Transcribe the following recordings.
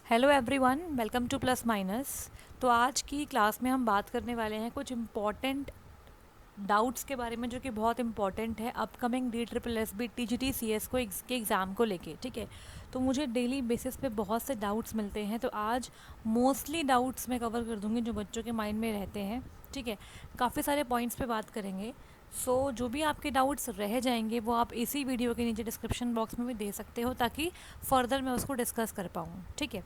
Hello everyone, welcome two plus minus. तो आज की क्लास में हम बात करने वाले हैं कुछ इम्पॉर्टेंट डाउट्स के बारे में जो कि बहुत इंपॉर्टेंट है अपकमिंग DSSB TGT CS के एग्ज़ाम को लेके। ठीक है, तो मुझे डेली बेसिस पे बहुत से डाउट्स मिलते हैं, तो आज मोस्टली डाउट्स मैं कवर कर दूंगी जो बच्चों के माइंड में रहते हैं। ठीक है, काफ़ी सारे पॉइंट्स पे बात करेंगे। जो भी आपके डाउट्स रह जाएंगे वो आप इसी वीडियो के नीचे डिस्क्रिप्शन बॉक्स में भी दे सकते हो, ताकि फर्दर मैं उसको डिस्कस कर पाऊँ। ठीक है,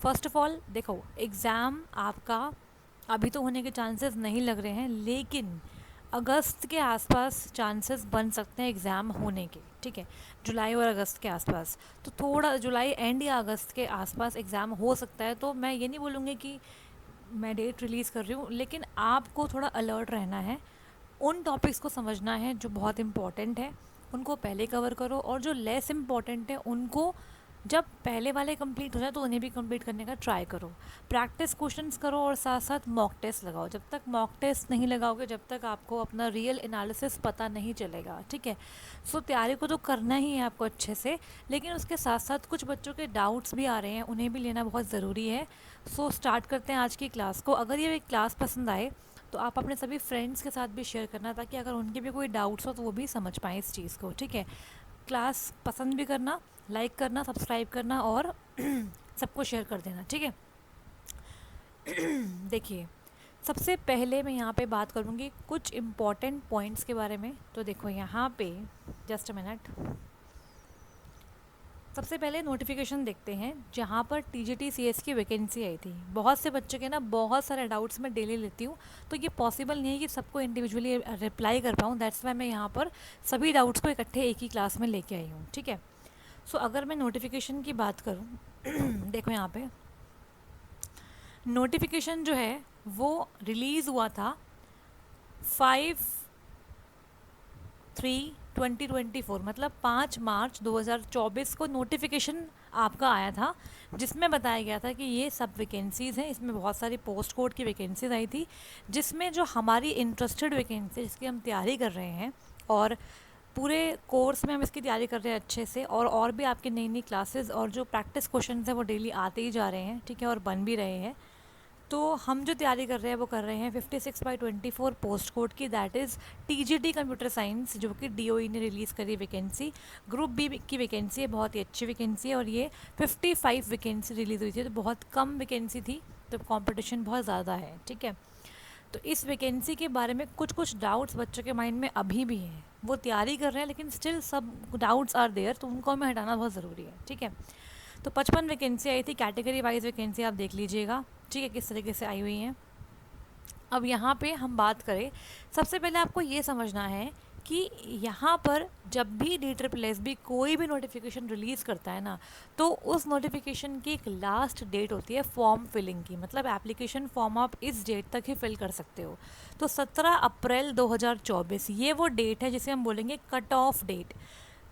फर्स्ट ऑफ ऑल देखो, एग्ज़ाम आपका अभी तो होने के चांसेस नहीं लग रहे हैं, लेकिन अगस्त के आसपास चांसेस बन सकते हैं एग्ज़ाम होने के। ठीक है, जुलाई और अगस्त के आसपास, तो थोड़ा जुलाई एंड या अगस्त के आसपास एग्ज़ाम हो सकता है। तो मैं ये नहीं बोलूँगी कि मैं डेट रिलीज़ कर रही हूँ, लेकिन आपको थोड़ा अलर्ट रहना है। उन टॉपिक्स को समझना है जो बहुत इम्पॉर्टेंट है, उनको पहले कवर करो, और जो लेस इम्पॉर्टेंट है उनको जब पहले वाले कंप्लीट हो जाए तो उन्हें भी कंप्लीट करने का ट्राई करो। प्रैक्टिस क्वेश्चंस करो और साथ साथ मॉक टेस्ट लगाओ। जब तक मॉक टेस्ट नहीं लगाओगे, जब तक आपको अपना रियल एनालिसिस पता नहीं चलेगा। ठीक है, तैयारी को तो करना ही है आपको अच्छे से, लेकिन उसके साथ साथ कुछ बच्चों के डाउट्स भी आ रहे हैं, उन्हें भी लेना बहुत ज़रूरी है। स्टार्ट करते हैं आज की क्लास को। अगर ये क्लास पसंद आए तो आप अपने सभी फ्रेंड्स के साथ भी शेयर करना, ताकि अगर उनके भी कोई डाउट्स हो तो वो भी समझ पाएँ इस चीज़ को। ठीक है, क्लास पसंद भी करना, लाइक करना, सब्सक्राइब करना और सबको शेयर कर देना। ठीक है, देखिए, सबसे पहले मैं यहाँ पे बात करूँगी कुछ इम्पॉर्टेंट पॉइंट्स के बारे में। तो देखो यहाँ पे, जस्ट अ मिनट, सबसे पहले नोटिफिकेशन देखते हैं जहाँ पर TGT CS की वैकेंसी आई थी। बहुत से बच्चों के ना बहुत सारे डाउट्स मैं डेली लेती हूँ, तो ये पॉसिबल नहीं है कि सबको इंडिविजुअली रिप्लाई कर पाऊँ। दैट्स वाई मैं यहाँ पर सभी डाउट्स को इकट्ठे एक ही क्लास में लेके आई हूँ। ठीक है, अगर मैं नोटिफिकेशन की बात करूँ देखो यहाँ पे नोटिफिकेशन जो है वो रिलीज़ हुआ था 5/3/2024, मतलब 5 मार्च 2024 को नोटिफिकेशन आपका आया था, जिसमें बताया गया था कि ये सब वैकेंसीज़ हैं। इसमें बहुत सारी पोस्ट कोड की वैकेंसीज़ आई थी, जिसमें जो हमारी इंटरेस्टेड वैकेंसी जिसकी हम तैयारी कर रहे हैं, और पूरे कोर्स में हम इसकी तैयारी कर रहे हैं अच्छे से, और भी आपकी नई नई क्लासेस और जो प्रैक्टिस क्वेश्चन हैं वो डेली आते ही जा रहे हैं। ठीक है, और बन भी रहे हैं। तो हम जो तैयारी कर रहे हैं वो कर रहे हैं 56/24 पोस्ट कोड की, that is TGT computer science, जो कि DOE ने रिलीज़ करी वैकेंसी। ग्रुप बी की वैकेंसी है, बहुत ही अच्छी वैकेंसी है, और ये 55 वैकेंसी रिलीज़ हुई थी, तो बहुत कम वैकेंसी थी, तो कंपटीशन बहुत ज़्यादा है। ठीक है, तो इस वैकेंसी के बारे में कुछ कुछ डाउट्स बच्चों के माइंड में अभी भी हैं। वो तैयारी कर रहे हैं लेकिन स्टिल सब डाउट्स आर देयर, तो उनको हमें हटाना बहुत ज़रूरी है। ठीक है, तो 55 वैकेंसी आई थी, कैटेगरी वाइज वैकेंसी आप देख लीजिएगा। ठीक है, किस तरीके से आई हुई हैं। अब यहाँ पे हम बात करें, सबसे पहले आपको ये समझना है कि यहाँ पर जब भी DSSB कोई भी नोटिफिकेशन रिलीज़ करता है ना, तो उस नोटिफिकेशन की एक लास्ट डेट होती है फॉर्म फिलिंग की, मतलब एप्लीकेशन फॉर्म आप इस डेट तक ही फिल कर सकते हो। तो 17 अप्रैल 2024 ये वो डेट है जिसे हम बोलेंगे कट ऑफ डेट।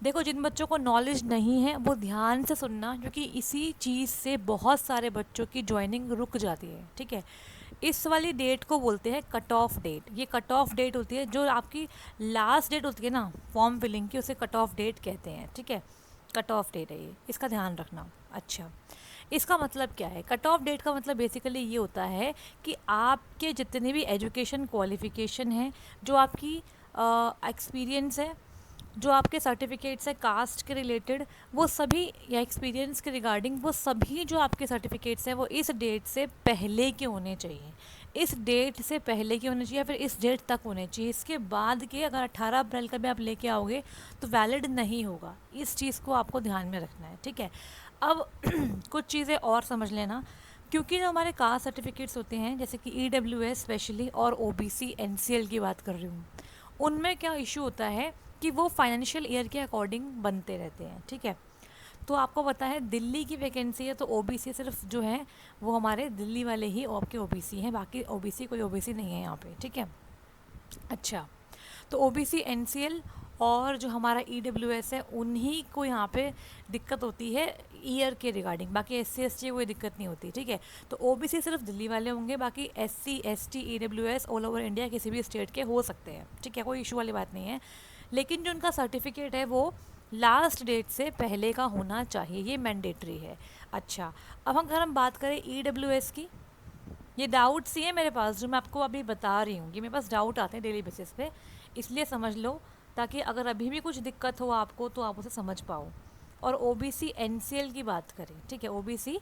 देखो, जिन बच्चों को नॉलेज नहीं है वो ध्यान से सुनना, क्योंकि इसी चीज़ से बहुत सारे बच्चों की ज्वाइनिंग रुक जाती है। ठीक है, इस वाली डेट को बोलते हैं कट ऑफ डेट। ये कट ऑफ डेट होती है, जो आपकी लास्ट डेट होती है ना फॉर्म फिलिंग की, उसे कट ऑफ डेट कहते हैं। ठीक है, कट ऑफ डेट है ये, इसका ध्यान रखना। अच्छा, इसका मतलब क्या है? कट ऑफ डेट का मतलब बेसिकली ये होता है कि आपके जितने भी एजुकेशन क्वालिफिकेशन हैं, जो आपकी एक्सपीरियंस है, जो आपके सर्टिफिकेट्स हैं कास्ट के रिलेटेड, वो सभी, या एक्सपीरियंस के रिगार्डिंग, वो सभी जो आपके सर्टिफिकेट्स हैं वो इस डेट से पहले के होने चाहिए। इस डेट से पहले के होने चाहिए, या फिर इस डेट तक होने चाहिए। इसके बाद के अगर 18 अप्रैल का भी आप लेके आओगे तो वैलिड नहीं होगा। इस चीज़ को आपको ध्यान में रखना है। ठीक है, अब कुछ चीज़ें और समझ लेना, क्योंकि जो हमारे कास्ट सर्टिफिकेट्स होते हैं, जैसे कि EWS स्पेशली और OBC NCL की बात कर रही हूँ, उनमें क्या इशू होता है कि वो फाइनेंशियल ईयर के अकॉर्डिंग बनते रहते हैं। ठीक है, तो आपको पता है दिल्ली की वैकेंसी है, तो OBC सिर्फ जो है वो हमारे दिल्ली वाले ही आपके OBC हैं, बाकी OBC कोई OBC नहीं है यहाँ पे। ठीक है, अच्छा, तो OBC NCL और जो हमारा EWS है, उन्हीं को यहाँ पे दिक्कत होती है ईयर के रिगार्डिंग, बाकी SC ST कोई दिक्कत नहीं होती। ठीक है, तो OBC सिर्फ दिल्ली वाले होंगे, बाकी SC ST EWS all over India किसी भी स्टेट के हो सकते हैं। ठीक है, कोई इशू वाली बात नहीं है। लेकिन जो उनका सर्टिफिकेट है वो लास्ट डेट से पहले का होना चाहिए, ये मैंडेटरी है। अच्छा, अब अगर हम बात करें ईडब्ल्यूएस की, ये डाउट्स ही है मेरे पास जो मैं आपको अभी बता रही हूँ, कि मेरे पास डाउट आते हैं डेली बेसिस पे, इसलिए समझ लो, ताकि अगर अभी भी कुछ दिक्कत हो आपको तो आप उसे समझ पाओ। और ओबीसी एनसीएल की बात करें, ठीक है, ओबीसी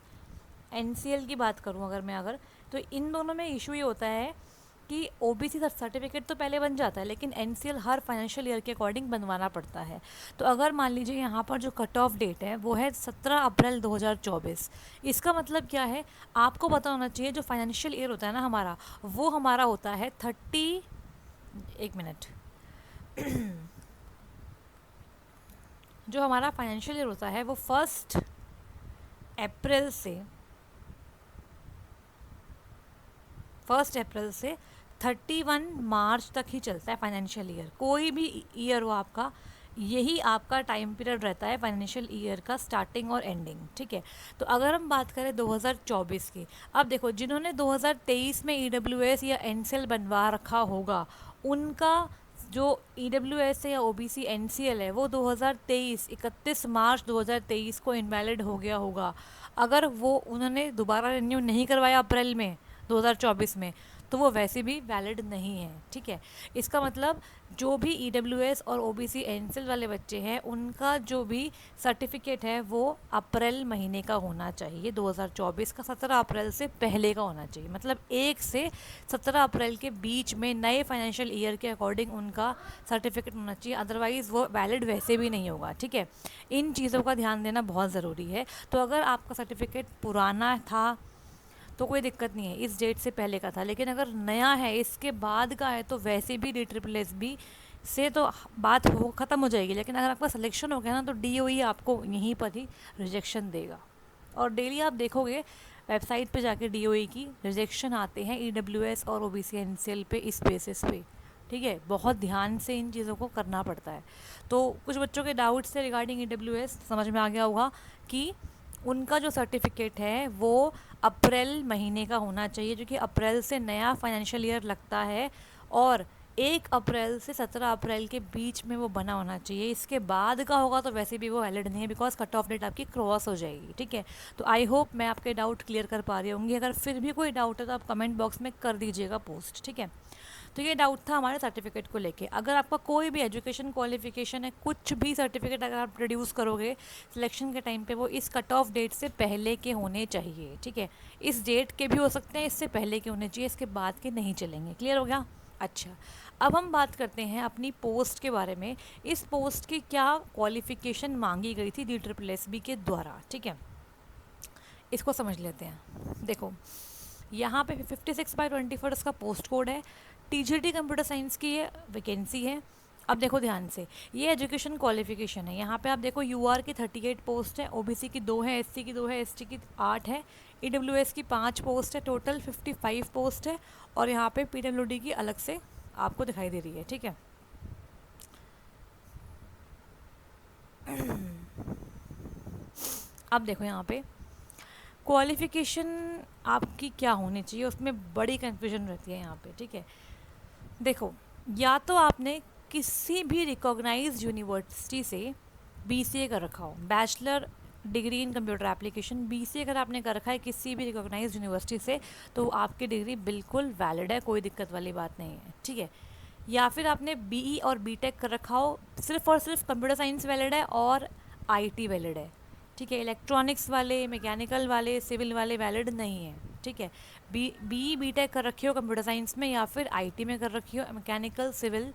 एनसीएल की बात करूँ अगर तो इन दोनों में इशू ये होता है कि ओबीसी सर्टिफिकेट तो पहले बन जाता है, लेकिन एनसीएल हर फाइनेंशियल ईयर के अकॉर्डिंग बनवाना पड़ता है। तो अगर मान लीजिए यहाँ पर जो कट ऑफ डेट है वो है 17 अप्रैल 2024, इसका मतलब क्या है, आपको पता होना चाहिए जो फाइनेंशियल ईयर होता है ना हमारा, वो हमारा होता है 30, एक मिनट, जो हमारा फाइनेंशियल ईयर होता है वो 1 अप्रैल से 31 मार्च तक ही चलता है फाइनेंशियल ईयर। कोई भी ईयर हो आपका, यही आपका टाइम पीरियड रहता है फाइनेंशियल ईयर का, स्टार्टिंग और एंडिंग, ठीक है। तो अगर हम बात करें 2024 की, अब देखो जिन्होंने 2023 में ईडब्ल्यूएस या एनसीएल बनवा रखा होगा, उनका जो ईडब्ल्यूएस है या ओबीसी एनसीएल है वो 2023 31 मार्च 2023 को इनवैलिड हो गया होगा। अगर वो उन्होंने दोबारा रिन्यू नहीं करवाया अप्रैल में 2024 में, तो वो वैसे भी वैलिड नहीं है, ठीक है। इसका मतलब जो भी ईडब्ल्यूएस और ओबीसी एनसीएल वाले बच्चे हैं, उनका जो भी सर्टिफिकेट है वो अप्रैल महीने का होना चाहिए, 2024 का 17 अप्रैल से पहले का होना चाहिए। मतलब 1 से 17 अप्रैल के बीच में नए फाइनेंशियल ईयर के अकॉर्डिंग उनका सर्टिफिकेट होना चाहिए, अदरवाइज़ वो वैलिड वैसे भी नहीं होगा, ठीक है। इन चीज़ों का ध्यान देना बहुत ज़रूरी है। तो अगर आपका सर्टिफिकेट पुराना था तो कोई दिक्कत नहीं है, इस डेट से पहले का था, लेकिन अगर नया है इसके बाद का है तो वैसे भी DSSB से तो बात हो ख़त्म हो जाएगी। लेकिन अगर आपका सिलेक्शन हो गया ना, तो DOE आपको यहीं पर ही रिजेक्शन देगा। और डेली आप देखोगे वेबसाइट पे जाके DOE की रिजेक्शन आते हैं EWS और OBC NCL पे, इस बेसिस पे, ठीक है। बहुत ध्यान से इन चीज़ों को करना पड़ता है। तो कुछ बच्चों के डाउट्स थे रिगार्डिंग EWS, समझ में आ गया होगा कि उनका जो सर्टिफिकेट है वो अप्रैल महीने का होना चाहिए, जो कि अप्रैल से नया फाइनेंशियल ईयर लगता है, और 1 अप्रैल से 17 अप्रैल के बीच में वो बना होना चाहिए। इसके बाद का होगा तो वैसे भी वो वैलिड नहीं है, बिकॉज कट ऑफ डेट आपकी क्रॉस हो जाएगी, ठीक है। तो आई होप मैं आपके डाउट क्लियर कर पा रही होंगी। अगर फिर भी कोई डाउट है तो आप कमेंट बॉक्स में कर दीजिएगा पोस्ट, ठीक है। तो ये डाउट था हमारे सर्टिफिकेट को लेके। अगर आपका कोई भी एजुकेशन क्वालिफिकेशन है, कुछ भी सर्टिफिकेट अगर आप प्रोड्यूस करोगे सिलेक्शन के टाइम पे, वो इस कट ऑफ डेट से पहले के होने चाहिए, ठीक है। इस डेट के भी हो सकते हैं, इससे पहले के होने चाहिए, इसके बाद के नहीं चलेंगे। क्लियर हो गया? अच्छा, अब हम बात करते हैं अपनी पोस्ट के बारे में। इस पोस्ट की क्या क्वालिफिकेशन मांगी गई थी DSSB के द्वारा, ठीक है, इसको समझ लेते हैं। देखो यहाँ पे 56/24 का पोस्ट कोड है, TGT कंप्यूटर साइंस की ये वैकेंसी है। अब देखो ध्यान से, ये एजुकेशन क्वालिफिकेशन है। यहाँ पे आप देखो UR की 38 पोस्ट है, OBC की 2 है, SC की 2 है, ST की 8 है, EWS की 5 पोस्ट है, टोटल 55 पोस्ट है। और यहाँ पे PWD की अलग से आपको दिखाई दे रही है, ठीक है। अब देखो यहाँ पे क्वालिफ़िकेशन आपकी क्या होनी चाहिए, उसमें बड़ी कन्फ्यूजन रहती है यहाँ पे, ठीक है। देखो, या तो आपने किसी भी रिकॉग्नाइज्ड यूनिवर्सिटी से BCA कर रखा हो, bachelor degree in computer application, BCA अगर आपने कर रखा है किसी भी रिकॉग्नाइज्ड यूनिवर्सिटी से, तो आपकी डिग्री बिल्कुल वैलिड है, कोई दिक्कत वाली बात नहीं है, ठीक है। या फिर आपने BE और BTech कर रखा हो, सिर्फ और सिर्फ कंप्यूटर साइंस वैलिड है और IT वैलिड है, ठीक है। इलेक्ट्रॉनिक्स वाले, मैकेनिकल वाले, सिविल वाले वैलिड नहीं है, ठीक है। BE BTech कर रखी हो कंप्यूटर साइंस में, या फिर IT में कर रखी हो, मैकेनिकल, सिविल,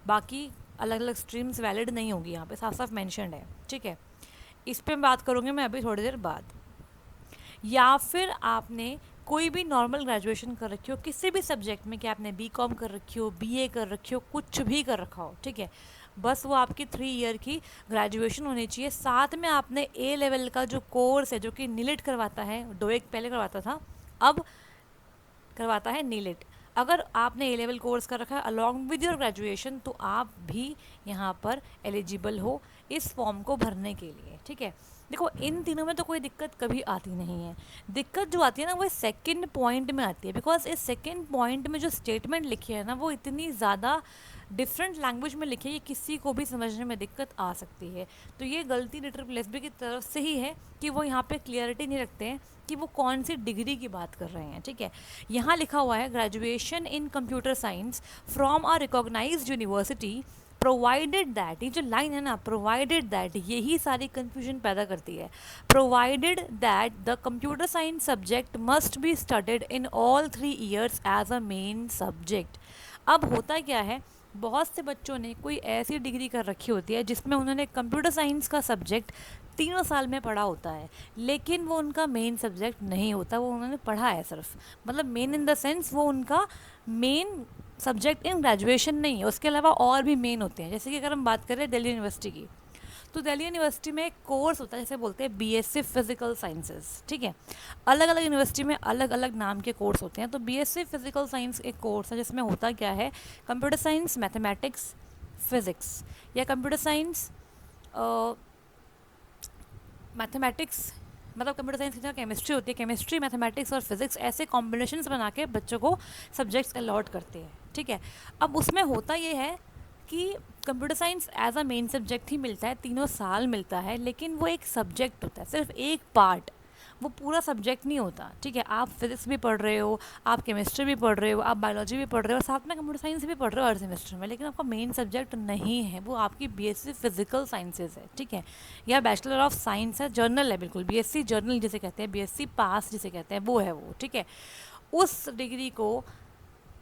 बाकी अलग अलग स्ट्रीम्स वैलिड नहीं होगी, यहाँ पे साफ साफ मेंशन्ड है, ठीक है। इस पर बात करूँगी मैं अभी थोड़ी देर बाद। या फिर आपने कोई भी नॉर्मल ग्रेजुएशन कर रखी हो किसी भी सब्जेक्ट में, कि आपने BCom कर रखी हो, BA कर रखी हो, कुछ भी कर रखा हो, ठीक है, बस वो आपकी 3 ईयर की ग्रेजुएशन होनी चाहिए। साथ में आपने A लेवल का जो कोर्स है, जो कि नीलिट करवाता है, डोएक पहले करवाता था, अब करवाता है नीलिट। अगर आपने A लेवल कोर्स कर रखा है अलॉन्ग विद योर ग्रेजुएशन, तो आप भी यहाँ पर एलिजिबल हो इस फॉर्म को भरने के लिए, ठीक है। देखो, इन तीनों में तो कोई दिक्कत कभी आती नहीं है। दिक्कत जो आती है ना, वो सेकंड पॉइंट में आती है, बिकॉज इस सेकंड पॉइंट में जो स्टेटमेंट लिखी है ना, वो इतनी ज़्यादा डिफरेंट लैंग्वेज में लिखे, ये किसी को भी समझने में दिक्कत आ सकती है। तो ये गलती IEEE की तरफ से ही है कि वो यहाँ पे क्लियरिटी नहीं रखते हैं कि वो कौन सी डिग्री की बात कर रहे हैं, ठीक है। यहाँ लिखा हुआ है graduation in computer science from a recognised university provided that, ये जो लाइन है ना, प्रोवाइडेड दैट, यही सारी कन्फ्यूजन पैदा करती है। Provided that the computer science subject must be studied in all 3 years as a main subject. अब होता क्या है, बहुत से बच्चों ने कोई ऐसी डिग्री कर रखी होती है जिसमें उन्होंने कंप्यूटर साइंस का सब्जेक्ट 3 साल में पढ़ा होता है, लेकिन वो उनका मेन सब्जेक्ट नहीं होता, वो उन्होंने पढ़ा है सिर्फ, मतलब मेन इन द सेंस वो उनका मेन सब्जेक्ट इन ग्रेजुएशन नहीं है, उसके अलावा और भी मेन होते हैं। जैसे कि अगर हम बात करें दिल्ली यूनिवर्सिटी की, तो दिल्ली यूनिवर्सिटी में एक कोर्स होता है, जैसे बोलते हैं BSc फिजिकल साइंसेज, ठीक है। अलग अलग यूनिवर्सिटी में अलग अलग नाम के कोर्स होते हैं। तो BSc फिजिकल साइंस एक कोर्स है जिसमें होता क्या है, कंप्यूटर साइंस, मैथमेटिक्स, फिज़िक्स, या कंप्यूटर साइंस मैथमेटिक्स, मतलब कंप्यूटर साइंस की जगह केमिस्ट्री होती है, केमिस्ट्री, मैथमेटिक्स और फिजिक्स, ऐसे कॉम्बिनेशंस बना के बच्चों को सब्जेक्ट्स अलॉट करते हैं, ठीक है। अब उसमें होता ये है कि computer science as a main subject ही मिलता है, 3 साल मिलता है, लेकिन वो एक सब्जेक्ट होता है, सिर्फ एक पार्ट, वो पूरा सब्जेक्ट नहीं होता, ठीक है। आप फिजिक्स भी पढ़ रहे हो, आप केमिस्ट्री भी पढ़ रहे हो, आप बायोलॉजी भी पढ़ रहे हो, और साथ में कंप्यूटर साइंस भी पढ़ रहे हो हर सेमेस्टर में, लेकिन आपका मेन सब्जेक्ट नहीं है, वो आपकी BSc फिजिकल साइंसेज है, ठीक है, या बैचलर ऑफ साइंस है, जर्नल है, बिल्कुल BSc जर्नल जिसे कहते हैं, BSc पास जिसे कहते हैं, वो है वो, ठीक है। उस डिग्री को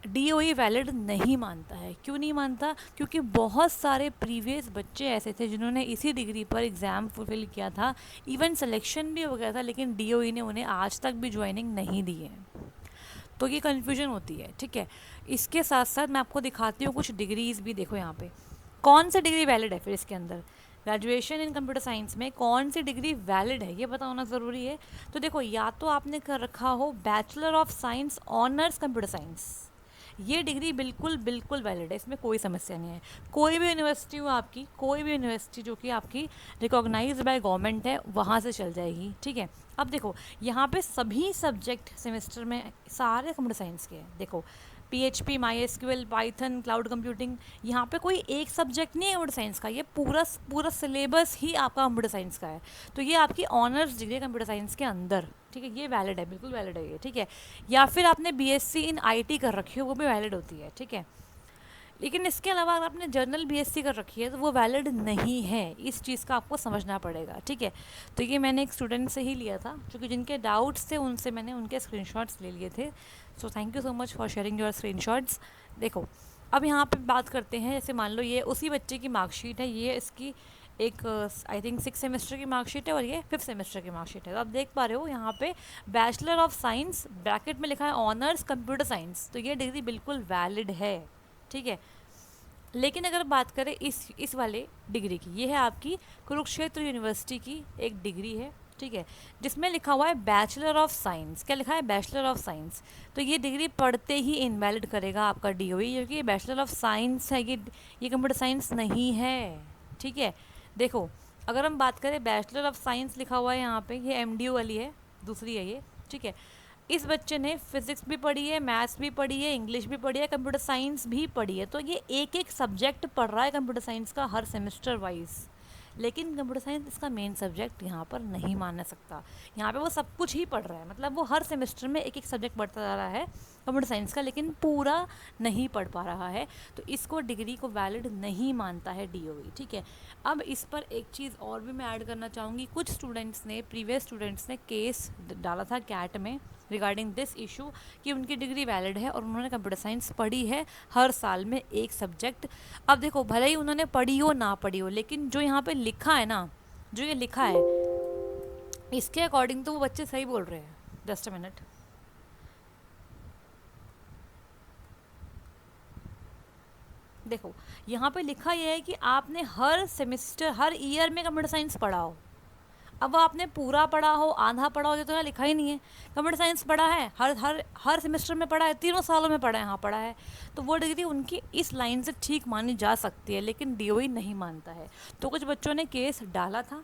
DOE वैलिड नहीं मानता है। क्यों नहीं मानता? क्योंकि बहुत सारे प्रीवियस बच्चे ऐसे थे जिन्होंने इसी डिग्री पर एग्ज़ाम फुलफिल किया था, इवन सिलेक्शन भी हो गया था, लेकिन DOE ने उन्हें आज तक भी ज्वाइनिंग नहीं दी है। तो ये कन्फ्यूजन होती है, ठीक है। इसके साथ साथ मैं आपको दिखाती हूँ कुछ डिग्रीज़ भी। देखो यहाँ पे कौन सी डिग्री वैलिड है, फिर इसके अंदर ग्रेजुएशन इन कंप्यूटर साइंस में कौन सी डिग्री वैलिड है ये पता होना ज़रूरी है। तो देखो, या तो आपने कर रखा हो bachelor of science honours computer science, ये डिग्री बिल्कुल बिल्कुल वैलिड है, इसमें कोई समस्या नहीं है। कोई भी यूनिवर्सिटी हो आपकी, कोई भी यूनिवर्सिटी जो कि आपकी रिकॉग्नाइज बाय गवर्नमेंट है, वहाँ से चल जाएगी, ठीक है। अब देखो यहाँ पे सभी सब्जेक्ट सेमेस्टर में सारे कंप्यूटर साइंस के हैं। देखो PHP, MySQL, Python, cloud computing, यहाँ पे कोई एक सब्जेक्ट नहीं है कंप्यूटर साइंस का, ये पूरा पूरा सिलेबस ही आपका कंप्यूटर साइंस का है। तो ये आपकी ऑनर्स डिग्री है कंप्यूटर साइंस के अंदर, ठीक है, ये वैलिड है, बिल्कुल वैलिड है ये, ठीक है। या फिर आपने BSc इन IT कर रखी हो, वो भी वैलिड होती है, ठीक है। लेकिन इसके अलावा अगर आपने जर्नल BSc कर रखी है तो वो वैलिड नहीं है, इस चीज़ का आपको समझना पड़ेगा, ठीक है। तो ये मैंने एक स्टूडेंट से ही लिया था, क्योंकि जिनके डाउट्स थे उनसे मैंने उनके स्क्रीनशॉट्स ले लिए थे। So thank you so much for sharing your screenshots. देखो अब यहाँ पे बात करते हैं, जैसे मान लो ये उसी बच्चे की मार्कशीट है, ये इसकी एक आई थिंक 6 सेमेस्टर की मार्कशीट है और ये 5th सेमेस्टर की मार्कशीट है। तो आप देख पा रहे हो यहाँ पे बैचलर ऑफ साइंस ब्रैकेट में लिखा है ऑनर्स कंप्यूटर साइंस, तो ये डिग्री बिल्कुल वैलिड है, ठीक है। लेकिन अगर बात करें इस वाले डिग्री की, ये है आपकी कुरुक्षेत्र यूनिवर्सिटी की एक डिग्री है, ठीक है, जिसमें लिखा हुआ है बैचलर ऑफ साइंस। क्या लिखा है? Bachelor of science. तो ये डिग्री पढ़ते ही इनवैलिड करेगा आपका DOE, क्योंकि ये बैचलर ऑफ साइंस है, ये कंप्यूटर साइंस नहीं है, ठीक है। देखो अगर हम बात करें बैचलर ऑफ साइंस लिखा हुआ है यहाँ पे, ये MDU वाली है, दूसरी है ये, ठीक है। इस बच्चे ने फिज़िक्स भी पढ़ी है, मैथ्स भी पढ़ी है, इंग्लिश भी पढ़ी है, कंप्यूटर साइंस भी पढ़ी है, तो ये एक एक सब्जेक्ट पढ़ रहा है कंप्यूटर साइंस का हर सेमेस्टर वाइज। लेकिन कंप्यूटर साइंस इसका मेन सब्जेक्ट यहाँ पर नहीं मान सकता, यहाँ पे वो सब कुछ ही पढ़ रहा है, मतलब वो हर सेमेस्टर में एक एक सब्जेक्ट पढ़ता जा रहा है कंप्यूटर साइंस का, लेकिन पूरा नहीं पढ़ पा रहा है, तो इसको डिग्री को वैलिड नहीं मानता है DOE, ठीक है। अब इस पर एक चीज़ और भी मैं ऐड करना चाहूँगी, कुछ स्टूडेंट्स ने, प्रीवियस स्टूडेंट्स ने केस डाला था कैट में रिगार्डिंग दिस इशू कि उनकी डिग्री वैलिड है और उन्होंने कंप्यूटर साइंस पढ़ी है हर साल में एक सब्जेक्ट। अब देखो भले ही उन्होंने पढ़ी हो ना पढ़ी हो, लेकिन जो यहाँ पे लिखा है ना, जो ये लिखा है, इसके अकॉर्डिंग तो वो बच्चे सही बोल रहे हैं। जस्ट अ मिनट, देखो यहाँ पे लिखा यह है कि आपने हर सेमेस्टर, हर ईयर में कंप्यूटर साइंस पढ़ा हो। अब आपने पूरा पढ़ा हो, आधा पढ़ा हो, ये तो यहाँ लिखा ही नहीं है। कंप्यूटर साइंस पढ़ा है, हर सेमेस्टर में पढ़ा है, 3 सालों में पढ़ा है, हाँ पढ़ा है, तो वो डिग्री उनकी इस लाइन से ठीक मानी जा सकती है, लेकिन DOE नहीं मानता है। तो कुछ बच्चों ने केस डाला था,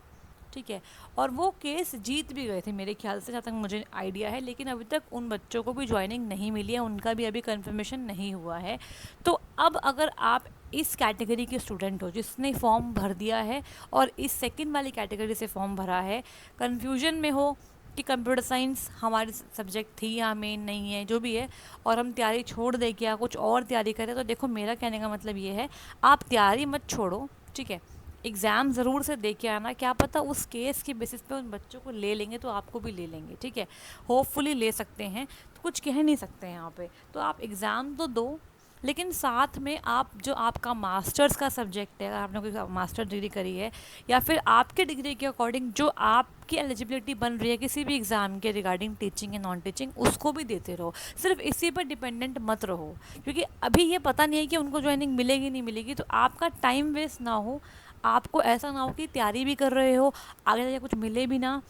ठीक है, और वो केस जीत भी गए थे मेरे ख्याल से, जहाँ तक मुझे आइडिया है, लेकिन अभी तक उन बच्चों को भी ज्वाइनिंग नहीं मिली है, उनका भी अभी कंफर्मेशन नहीं हुआ है। तो अब अगर आप इस कैटेगरी के स्टूडेंट हो जिसने फॉर्म भर दिया है और इस सेकंड वाली कैटेगरी से फॉर्म भरा है, कन्फ्यूजन में हो कि कंप्यूटर साइंस हमारी सब्जेक्ट थी या मेन नहीं है, जो भी है, और हम तैयारी छोड़ दें क्या कुछ और तैयारी करें, तो देखो मेरा कहने का मतलब ये है, आप तैयारी मत छोड़ो, ठीक है। एग्ज़ाम ज़रूर से दे के आना, क्या पता उस केस के बेसिस पे उन बच्चों को ले लेंगे तो आपको भी ले लेंगे, ठीक है। होपफुली ले सकते हैं, तो कुछ कह नहीं सकते हैं यहाँ पे। तो आप एग्ज़ाम तो दो, लेकिन साथ में आप जो आपका मास्टर्स का सब्जेक्ट है, अगर आपने कोई मास्टर डिग्री करी है, या फिर आपके डिग्री के अकॉर्डिंग जो आपकी एलिजिबिलिटी बन रही है किसी भी एग्ज़ाम के रिगार्डिंग टीचिंग या नॉन टीचिंग, उसको भी देते रहो। सिर्फ इसी पर डिपेंडेंट मत रहो, क्योंकि अभी ये पता नहीं है कि उनको ज्वाइनिंग मिलेगी नहीं मिलेगी, तो आपका टाइम वेस्ट ना हो, आपको ऐसा ना हो कि तैयारी भी कर रहे हो, आगे जाके कुछ मिले भी ना,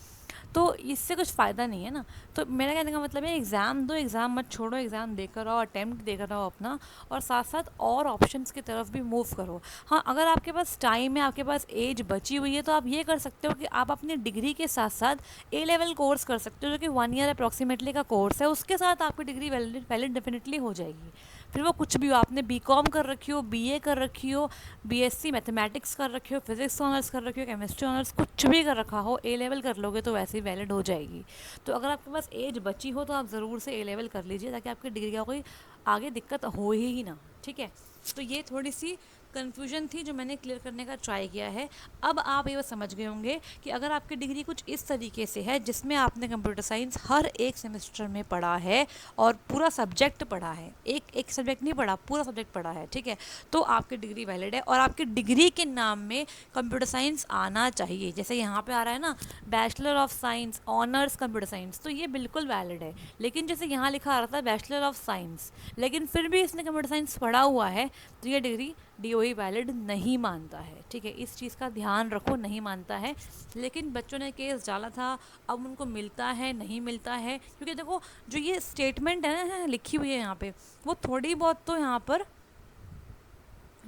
तो इससे कुछ फ़ायदा नहीं है ना। तो मेरा कहने का मतलब है, एग्ज़ाम दो, एग्ज़ाम मत छोड़ो, एग्ज़ाम देकर आओ, अटेम्प्ट देकर रहो अपना, और साथ साथ और ऑप्शंस की तरफ भी मूव करो। हाँ, अगर आपके पास टाइम है, आपके पास एज बची हुई है, तो आप ये कर सकते हो कि आप अपनी डिग्री के साथ साथ ए लेवल कोर्स कर सकते हो, जो कि 1 ईयर अप्रॉक्सीमेटली का कोर्स है, उसके साथ आपकी डिग्री वैलिड वैलिड डेफिनेटली हो जाएगी। फिर वो कुछ भी हो, आपने बीकॉम कर रखी हो, बीए कर रखी हो, बीएससी मैथमेटिक्स कर रखी हो, फिजिक्स ऑनर्स कर रखी हो, केमिस्ट्री ऑनर्स कुछ भी कर रखा हो, ए लेवल कर लोगे तो वैसे ही वैलिड हो जाएगी। तो अगर आपके पास एज बची हो तो आप ज़रूर से ए लेवल कर लीजिए, ताकि आपकी डिग्री का कोई आगे दिक्कत हो ही ना, ठीक है। तो ये थोड़ी सी कन्फ्यूजन थी जो मैंने क्लियर करने का ट्राई किया है। अब आप ये समझ गए होंगे कि अगर आपकी डिग्री कुछ इस तरीके से है जिसमें आपने कंप्यूटर साइंस हर एक सेमेस्टर में पढ़ा है और पूरा सब्जेक्ट पढ़ा है, एक एक सब्जेक्ट नहीं पढ़ा, पूरा सब्जेक्ट पढ़ा है, ठीक है, तो आपकी डिग्री वैलिड है, और आपकी डिग्री के नाम में कंप्यूटर साइंस आना चाहिए। जैसे यहाँ पे आ रहा है ना, bachelor of science honours computer science, तो ये बिल्कुल वैलिड है। लेकिन जैसे यहाँ लिखा आ रहा था बैचलर ऑफ साइंस, लेकिन फिर भी इसने कंप्यूटर साइंस पढ़ा हुआ है, तो ये डिग्री डीओई वैलिड नहीं मानता है, ठीक है। इस चीज़ का ध्यान रखो, नहीं मानता है। लेकिन बच्चों ने केस डाला था, अब उनको मिलता है नहीं मिलता है, क्योंकि देखो जो ये स्टेटमेंट है ना लिखी हुई है यहाँ पे, वो थोड़ी बहुत तो यहाँ पर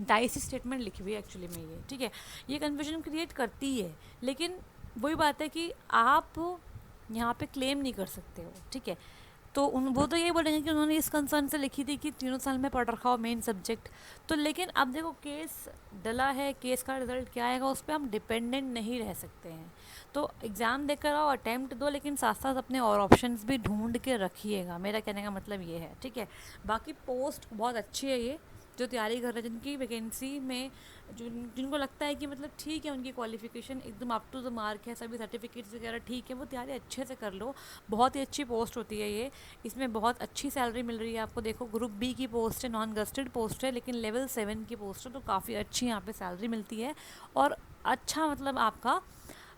डाइसी स्टेटमेंट लिखी हुई है एक्चुअली में ये, ठीक है। ये कन्फ्यूजन क्रिएट करती है, लेकिन वही बात है कि आप यहाँ पे क्लेम नहीं कर सकते हो, ठीक है। तो वो तो यही बोलेंगे कि उन्होंने इस कंसर्न से लिखी थी कि 3 साल में पढ़ रखा हो मेन सब्जेक्ट। तो लेकिन अब देखो केस डला है, केस का रिजल्ट क्या आएगा उस पर हम डिपेंडेंट नहीं रह सकते हैं। तो एग्ज़ाम देकर आओ, अटैम्प्ट दो, लेकिन साथ साथ अपने और ऑप्शंस भी ढूंढ के रखिएगा, मेरा कहने का मतलब ये है, ठीक है। बाकी पोस्ट बहुत अच्छी है, ये जो तैयारी कर रहे हैं, जिनकी वैकेंसी में जिनको लगता है कि मतलब ठीक है, उनकी क्वालिफिकेशन एकदम अप टू द मार्क है, सभी सर्टिफिकेट्स वगैरह ठीक है, वो तैयारी अच्छे से कर लो। बहुत ही अच्छी पोस्ट होती है ये, इसमें बहुत अच्छी सैलरी मिल रही है आपको। देखो ग्रुप बी की पोस्ट है, नॉन गस्टेड पोस्ट है, लेकिन लेवल 7 की पोस्ट है, तो काफ़ी अच्छी यहाँ पे सैलरी मिलती है, और अच्छा मतलब आपका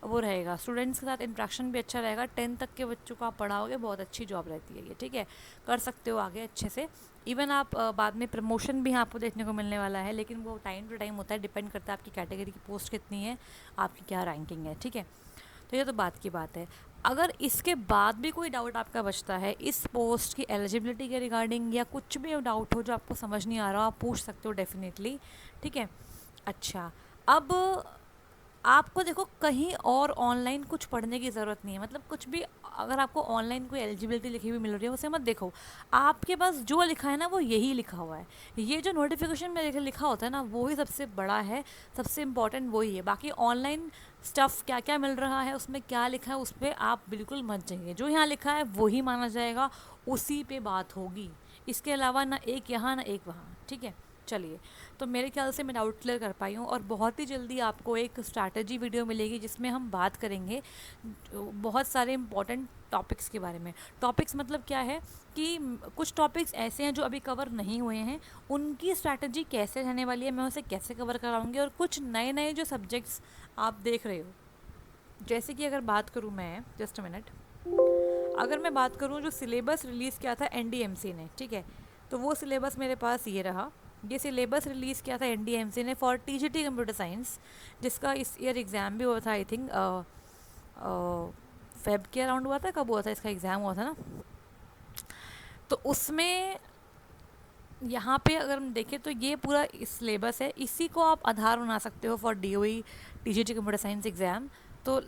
वो रहेगा, स्टूडेंट्स के साथ इंट्रैक्शन भी अच्छा रहेगा। 10 तक के बच्चों को आप पढ़ाओगे, बहुत अच्छी जॉब रहती है ये, ठीक है। कर सकते हो आगे अच्छे से, इवन आप बाद में प्रमोशन भी आपको देखने को मिलने वाला है, लेकिन वो टाइम टू टाइम होता है, डिपेंड करता है आपकी कैटेगरी की पोस्ट कितनी है, आपकी क्या रैंकिंग है, ठीक है। तो ये तो बात की बात है। अगर इसके बाद भी कोई डाउट आपका बचता है इस पोस्ट की एलिजिबिलिटी के रिगार्डिंग, या कुछ भी डाउट हो जो आपको समझ नहीं आ रहा, आप पूछ सकते हो डेफिनेटली, ठीक है। अच्छा, अब आपको देखो कहीं और ऑनलाइन कुछ पढ़ने की ज़रूरत नहीं है, मतलब कुछ भी अगर आपको ऑनलाइन कोई एलिजिबिलिटी लिखी हुई मिल रही है उसे मत देखो, आपके पास जो लिखा है ना वो यही लिखा हुआ है। ये जो नोटिफिकेशन में लिखा होता है ना, वो ही सबसे बड़ा है, सबसे इम्पॉर्टेंट वही है। बाकी ऑनलाइन स्टफ़ क्या क्या मिल रहा है, उसमें क्या लिखा है, उस पर आप बिल्कुल मत जाइए, जो यहाँ लिखा है वही माना जाएगा, उसी पे बात होगी, इसके अलावा ना एक यहाँ ना एक वहाँ, ठीक है। चलिए, तो मेरे ख्याल से मैं डाउट क्लियर कर पाई हूँ, और बहुत ही जल्दी आपको एक स्ट्रैटेजी वीडियो मिलेगी जिसमें हम बात करेंगे बहुत सारे इंपॉर्टेंट टॉपिक्स के बारे में। टॉपिक्स मतलब क्या है कि कुछ टॉपिक्स ऐसे हैं जो अभी कवर नहीं हुए हैं, उनकी स्ट्रैटेजी कैसे रहने वाली है, मैं उसे कैसे कवर कराऊंगी, और कुछ नए नए जो सब्जेक्ट्स आप देख रहे हो, जैसे कि अगर बात करूँ मैं, जस्ट अ मिनट, अगर मैं बात करूँ जो सिलेबस रिलीज़ किया था एनडीएमसी ने, ठीक है, तो वो सिलेबस मेरे पास ये रहा। ये सिलेबस रिलीज़ किया था एनडीएमसी ने फॉर टीजीटी कंप्यूटर साइंस, जिसका इस ईयर एग्ज़ाम भी हुआ था, आई थिंक फेब के अराउंड हुआ था, कब हुआ था इसका एग्ज़ाम, हुआ था ना। तो उसमें यहाँ पे अगर हम देखें तो ये पूरा सिलेबस है, इसी को आप आधार बना सकते हो for DOE TGT computer science exam. तो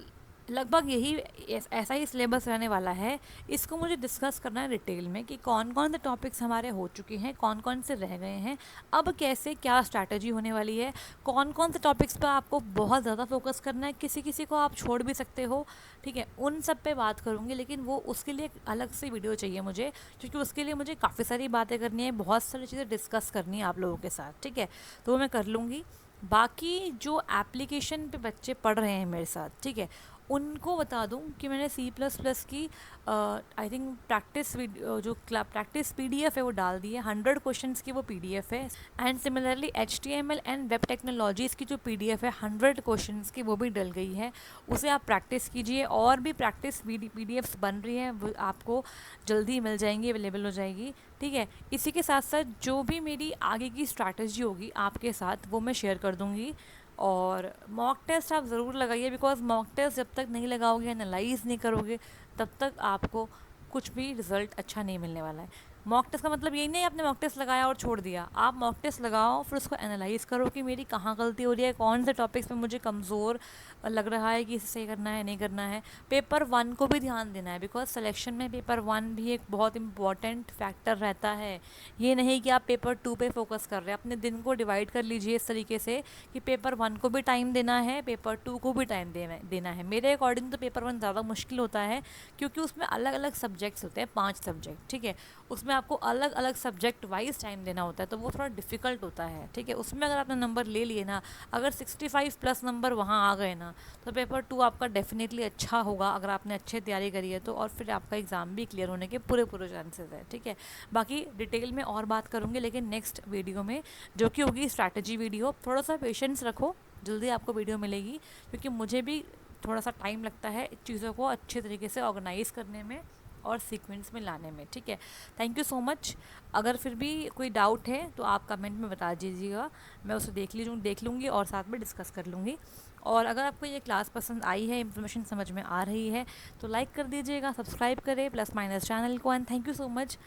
लगभग यही ऐसा ही सिलेबस रहने वाला है। इसको मुझे डिस्कस करना है डिटेल में कि कौन कौन से टॉपिक्स हमारे हो चुके हैं, कौन कौन से रह गए हैं, अब कैसे क्या स्ट्रैटेजी होने वाली है, कौन कौन से टॉपिक्स पर आपको बहुत ज़्यादा फोकस करना है, किसी किसी को आप छोड़ भी सकते हो, ठीक है, उन सब पे बात करूँगी। लेकिन वो उसके लिए एक अलग से वीडियो चाहिए मुझे, क्योंकि उसके लिए मुझे काफ़ी सारी बातें करनी है, बहुत सारी चीज़ें डिस्कस करनी है आप लोगों के साथ, ठीक है। तो वो मैं कर लूँगी। बाकी जो एप्लीकेशन पे बच्चे पढ़ रहे हैं मेरे साथ, ठीक है, उनको बता दूं कि मैंने सी प्लस प्लस की आई थिंक प्रैक्टिस जो प्रैक्टिस पीडीएफ है वो डाल दी है, 100 क्वेश्चंस की वो पीडीएफ है। And similarly HTML and web technologies की जो पीडीएफ है 100 क्वेश्चंस की, वो भी डल गई है। उसे आप प्रैक्टिस कीजिए। और भी प्रैक्टिस पीडीएफ्स बन रही हैं, वो आपको जल्दी मिल जाएंगी, अवेलेबल हो जाएगी, ठीक है। इसी के साथ साथ जो भी मेरी आगे की स्ट्रैटेजी होगी आपके साथ, वो मैं शेयर कर दूँगी। और मॉक टेस्ट आप ज़रूर लगाइए, बिकॉज मॉक टेस्ट जब तक नहीं लगाओगे, एनालाइज नहीं करोगे, तब तक आपको कुछ भी रिजल्ट अच्छा नहीं मिलने वाला है। मॉक टेस्ट का मतलब यही नहीं है आपने मॉक टेस्ट लगाया और छोड़ दिया। आप मॉक टेस्ट लगाओ, फिर उसको एनालाइज करो कि मेरी कहाँ गलती हो रही है, कौन से टॉपिक्स पे मुझे कमज़ोर लग रहा है कि इसे सही करना है, नहीं करना है। पेपर 1 को भी ध्यान देना है, बिकॉज सिलेक्शन में पेपर 1 भी एक बहुत इंपॉर्टेंट फैक्टर रहता है। ये नहीं कि आप पेपर 2 पे फोकस कर रहे हैं। अपने दिन को डिवाइड कर लीजिए इस तरीके से कि पेपर 1 को भी टाइम देना है, पेपर 2 को भी टाइम देना है। मेरे अकॉर्डिंग तो पेपर 1 ज़्यादा मुश्किल होता है, क्योंकि उसमें अलग अलग सब्जेक्ट्स होते हैं, 5 सब्जेक्ट, ठीक है। उसमें आपको अलग अलग सब्जेक्ट वाइज टाइम देना होता है, तो वो थोड़ा डिफिकल्ट होता है, ठीक है। उसमें अगर आपने नंबर ले लिए ना, अगर 65 प्लस नंबर वहाँ आ गए ना, तो पेपर 2 आपका डेफिनेटली अच्छा होगा, अगर आपने अच्छे तैयारी करी है तो। और फिर आपका एग्ज़ाम भी क्लियर होने के पूरे पूरे चांसेस है, ठीक है। बाकी डिटेल में और बात करूँगी, लेकिन नेक्स्ट वीडियो में, जो कि होगी स्ट्रैटेजी वीडियो। थोड़ा सा पेशेंस रखो, जल्दी आपको वीडियो मिलेगी, क्योंकि मुझे भी थोड़ा सा टाइम लगता है चीज़ों को अच्छे तरीके से ऑर्गेनाइज़ करने में और सीक्वेंस में लाने में, ठीक है। Thank you so much. अगर फिर भी कोई डाउट है तो आप कमेंट में बता दीजिएगा, मैं उसे देख लूँगी और साथ में डिस्कस कर लूँगी। और अगर आपको ये क्लास पसंद आई है, इन्फॉर्मेशन समझ में आ रही है, तो लाइक कर दीजिएगा, सब्सक्राइब करें प्लस माइनस चैनल को। And thank you so much